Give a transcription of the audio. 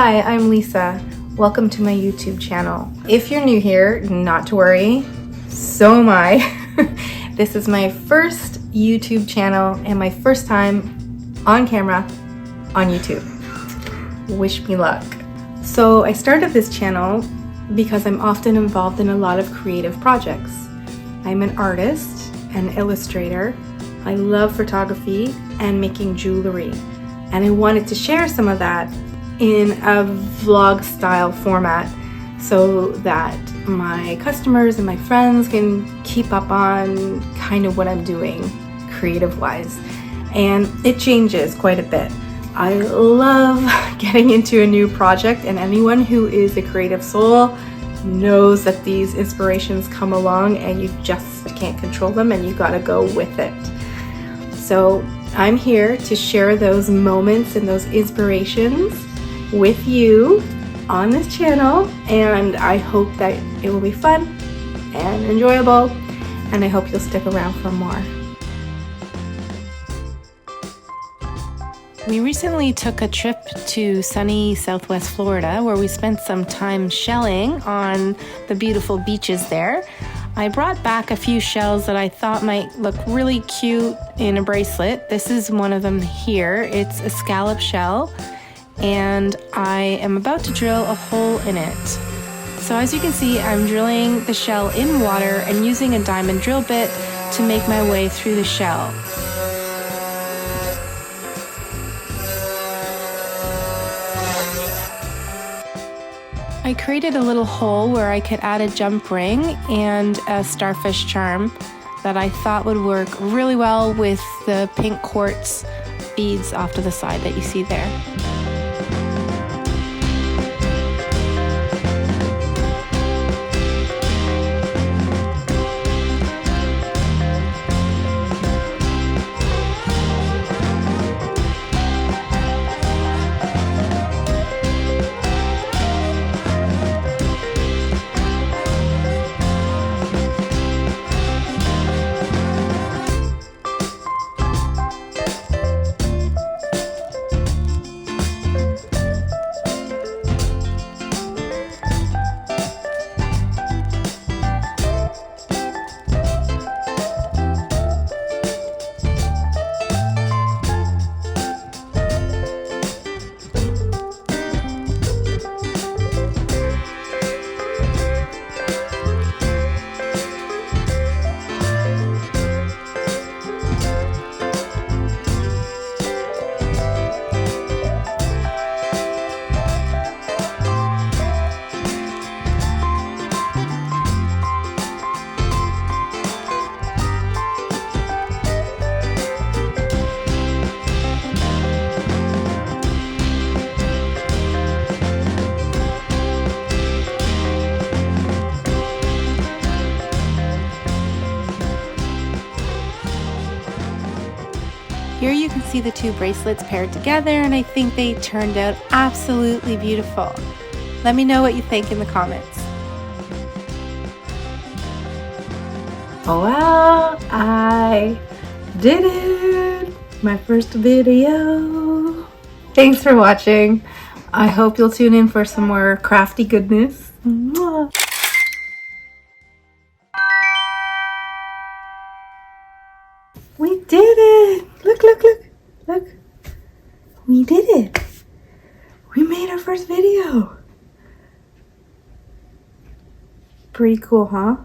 Hi, I'm Lisa. Welcome to my YouTube channel. If you're new here, not to worry, so am I. This is my first YouTube channel and my first time on camera on YouTube. Wish me luck. So I started this channel because I'm often involved in a lot of creative projects. I'm an artist, an illustrator. I love photography and making jewelry. And I wanted to share some of that in a vlog style format so that my customers and my friends can keep up on kind of what I'm doing creative wise. And it changes quite a bit. I love getting into a new project, and anyone who is a creative soul knows that these inspirations come along and you just can't control them and you gotta go with it. So I'm here to share those moments and those inspirations with you on this channel, and I hope that it will be fun and enjoyable, and I hope you'll stick around for more. We recently took a trip to sunny Southwest Florida where we spent some time shelling on the beautiful beaches there. I brought back a few shells that I thought might look really cute in a bracelet. This is one of them here. It's a scallop shell, and I am about to drill a hole in it. So as you can see, I'm drilling the shell in water and using a diamond drill bit to make my way through the shell. I created a little hole where I could add a jump ring and a starfish charm that I thought would work really well with the pink quartz beads off to the side that you see there. Here you can see the two bracelets paired together, and I think they turned out absolutely beautiful. Let me know what you think in the comments. Oh well, I did it! My first video! Thanks for watching. I hope you'll tune in for some more crafty goodness. Mwah. We did it! Look, look, look, look. We did it. We made our first video. Pretty cool, huh?